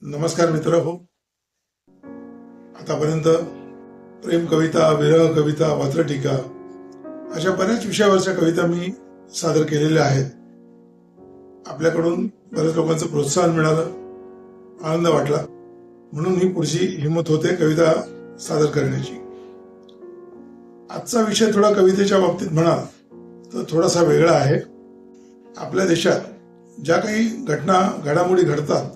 नमस्कार मित्र हो. आतापर्यंत प्रेम कविता, विरह कविता, वात्रटिका अशा बऱ्याच विषयावरच्या कविता मी सादर केलेल्या आहेत. आपल्याकडून बऱ्याच लोकांचं प्रोत्साहन मिळालं, आनंद वाटला, म्हणून ही पुढची हिंमत होते कविता सादर करण्याची. आजचा विषय थोडा कवितेच्या बाबतीत म्हणाल तर थोडासा वेगळा आहे. आपल्या देशात ज्या काही घडामोडी घडतात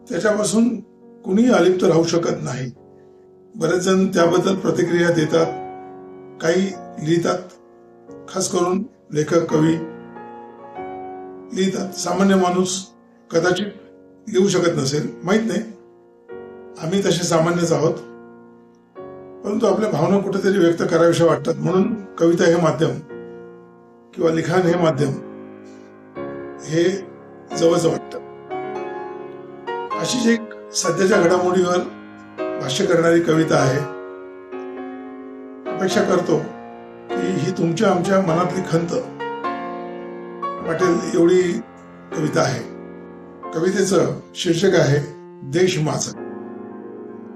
त्याच्यापासून कुणीही अलिप्त राहू शकत नाही. बरेच जण त्याबद्दल प्रतिक्रिया देतात, काही लिहितात, खास करून लेखक, कवी लिहितात. सामान्य माणूस कदाचित लिहू शकत नसेल, माहित नाही. आम्ही तसे सामान्यच आहोत, परंतु आपल्या भावना कुठेतरी व्यक्त कराव्याशा वाटतात, म्हणून कविता हे माध्यम किंवा लिखाण हे माध्यम हे जवळच वाटतं. अशीच एक सध्याच्या घडामोडीवर भाष्य करणारी कविता आहे. अपेक्षा करतो की ही तुमच्या आमच्या मनातली खंत वाटेल एवढी कविता आहे. कवितेचं शीर्षक आहे देश माझा.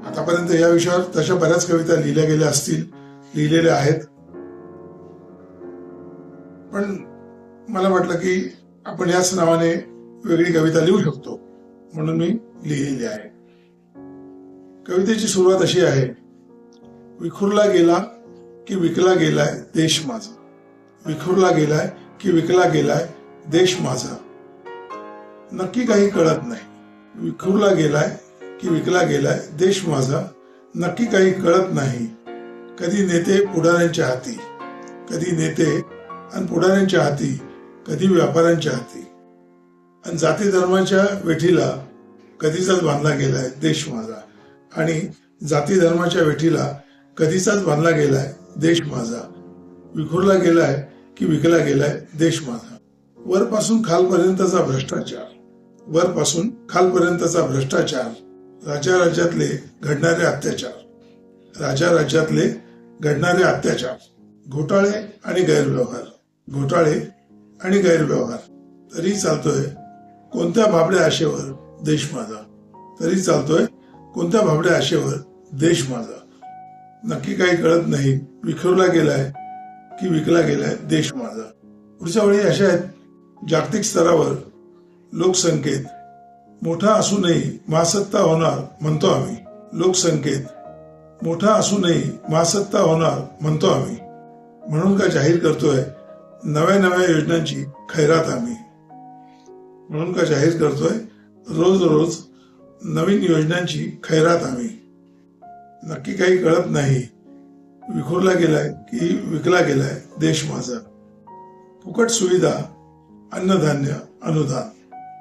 आतापर्यंत या विषयावर तशा बऱ्याच कविता लिहिल्या गेल्या असतील, लिहिलेल्या आहेत, पण मला वाटलं की आपण याच नावाने वेगळी कविता लिहू शकतो, म्हणून मी लिहिलेली आहे. कवितेची सुरुवात अशी आहे. विखुरला गेला की विकला गेलाय देश माझा. विखुरला गेलाय की विकला गेलाय देश माझा. नक्की काही कळत नाही. विखुरला गेलाय की विकला गेलाय देश माझा. नक्की काही कळत नाही. कधी नेते पुढाऱ्यांच्या हाती, कधी नेते आणि पुढाऱ्यांच्या हाती, कधी व्यापाऱ्यांच्या हाती. आणि जाती धर्माच्या वेठीला कधीचाच बांधला गेलाय देश माझा. आणि जाती धर्माच्या वेठीला कधीचाच बांधला गेलाय देश माझा. विखुरला गेलाय की विकला गेलाय देश माझा. वरपासून खालपर्यंतचा भ्रष्टाचार, वरपासून खालपर्यंतचा भ्रष्टाचार, राज्या राज्यातले घडणारे अत्याचार, राज्या राज्यातले घडणारे अत्याचार, घोटाळे आणि गैरव्यवहार, घोटाळे आणि गैरव्यवहार. तरी चालतोय कोणत्या भाबड्या आशेवर देश माझा. तरी चालतोय कोणत्या भाबड्या आशेवर देश माझा. नक्की काही कळत नाही. विखुरला गेलाय की विकला गेलाय देश माझा. पुढच्या वेळी अशा आहेत. जागतिक स्तरावर लोकसंख्येत मोठा असूनही महासत्ता होणार म्हणतो आम्ही. लोकसंख्येत मोठा असूनही महासत्ता होणार म्हणतो आम्ही. म्हणून का जाहीर करतोय नव्या नव्या योजनांची खैरात आम्ही. म्हणून का जाहीर करतोय रोज रोज नवीन योजनांची खैरात आम्ही. नक्की काही कळत नाही. विखुरला गेलाय की विकला गेलाय देश माझा. फुकट सुविधा, अन्नधान्य, अनुदान.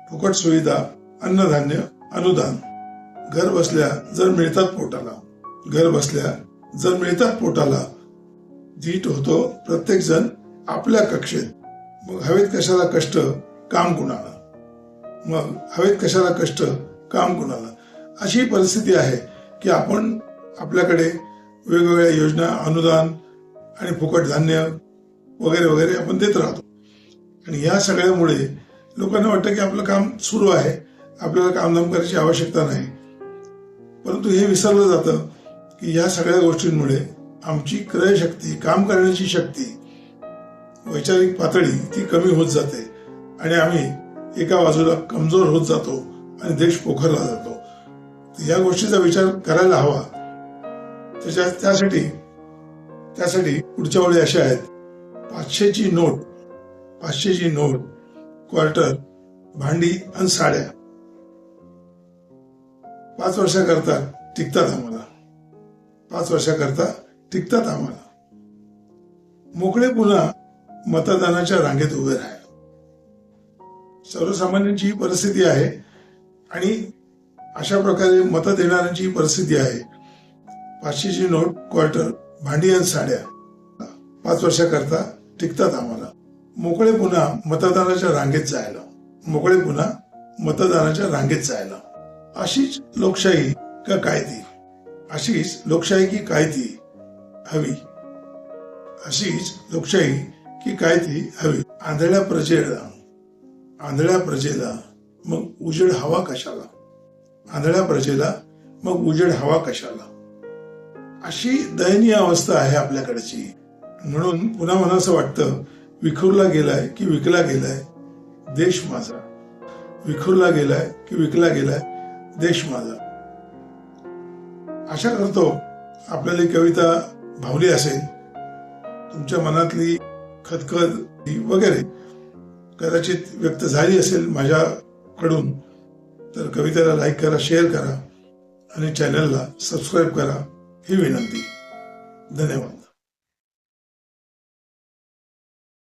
फुकट सुविधा, अन्नधान्य, अनुदान. घर बसल्या जर मिळतात पोटाला, घर बसल्या जर मिळतात पोटाला. धीट होतो प्रत्येक जण आपल्या कक्षेत. मग हवेत कशाला कष्ट, काम कुणाला. मग हवेत कशाला कष्ट, काम कुणाला. अशी परिस्थिती आहे की आपण आपल्याकडे वेगवेगळ्या योजना, अनुदान आणि फुकट धान्य वगैरे वगैरे आपण देत राहतो. आणि या सगळ्यामुळे लोकांना वाटतं की आपलं काम सुरू आहे, आपल्याला कामधाम करायची आवश्यकता नाही. परंतु हे विसरलं जातं की या सगळ्या गोष्टींमुळे आमची क्रय शक्ती, काम करण्याची शक्ती, वैचारिक पातळी ती कमी होत जाते आणि आम्ही एका बाजूला कमजोर होत जातो आणि देश पोखरला जातो. या गोष्टीचा विचार करायला हवा. त्यासाठी पुढच्या वेळी अशा आहेत. 500ची नोट, 500ची नोट, क्वार्टर, भांडी आणि साड्या 5 वर्षाकरता टिकतात आम्हाला. 5 वर्षाकरता टिकतात आम्हाला. मोकळे पुन्हा मतदानाच्या रांगेत उभे राहा. सर्वसामान्यांची ही परिस्थिती आहे आणि अशा प्रकारे मत देणाऱ्यांची परिस्थिती आहे. 500ची नोट, क्वार्टर, भांडी आणि साड्या 5 वर्षाकरता टिकतात आम्हाला. मोकळे पुन्हा मतदानाच्या रांगेत जायला. मोकळे पुन्हा मतदानाच्या रांगेत जायला. अशीच लोकशाही का काय ती, अशीच लोकशाही की काय ती हवी. अशीच लोकशाही की काय ती हवी. आंधळ्या प्रजेला मग उजेड हवा कशाला. आंधळ्या प्रजेला मग उजेड हवा कशाला. अशी दयनीय अवस्था आहे आपल्याकडची. म्हणून पुन्हा मला असं वाटतं, विखुरला गेलाय की विकला गेलाय देश माझा. विखुरला गेलाय की विकला गेलाय देश माझा. आशा करतो आपल्याला ही कविता भावली असेल. तुमच्या मनातली खदखद वगैरे कदाचित व्यक्त झाली असेल माझ्याकडून. तर कवितेला लाईक करा, शेअर करा आणि चॅनलला सबस्क्राईब करा ही विनंती. धन्यवाद.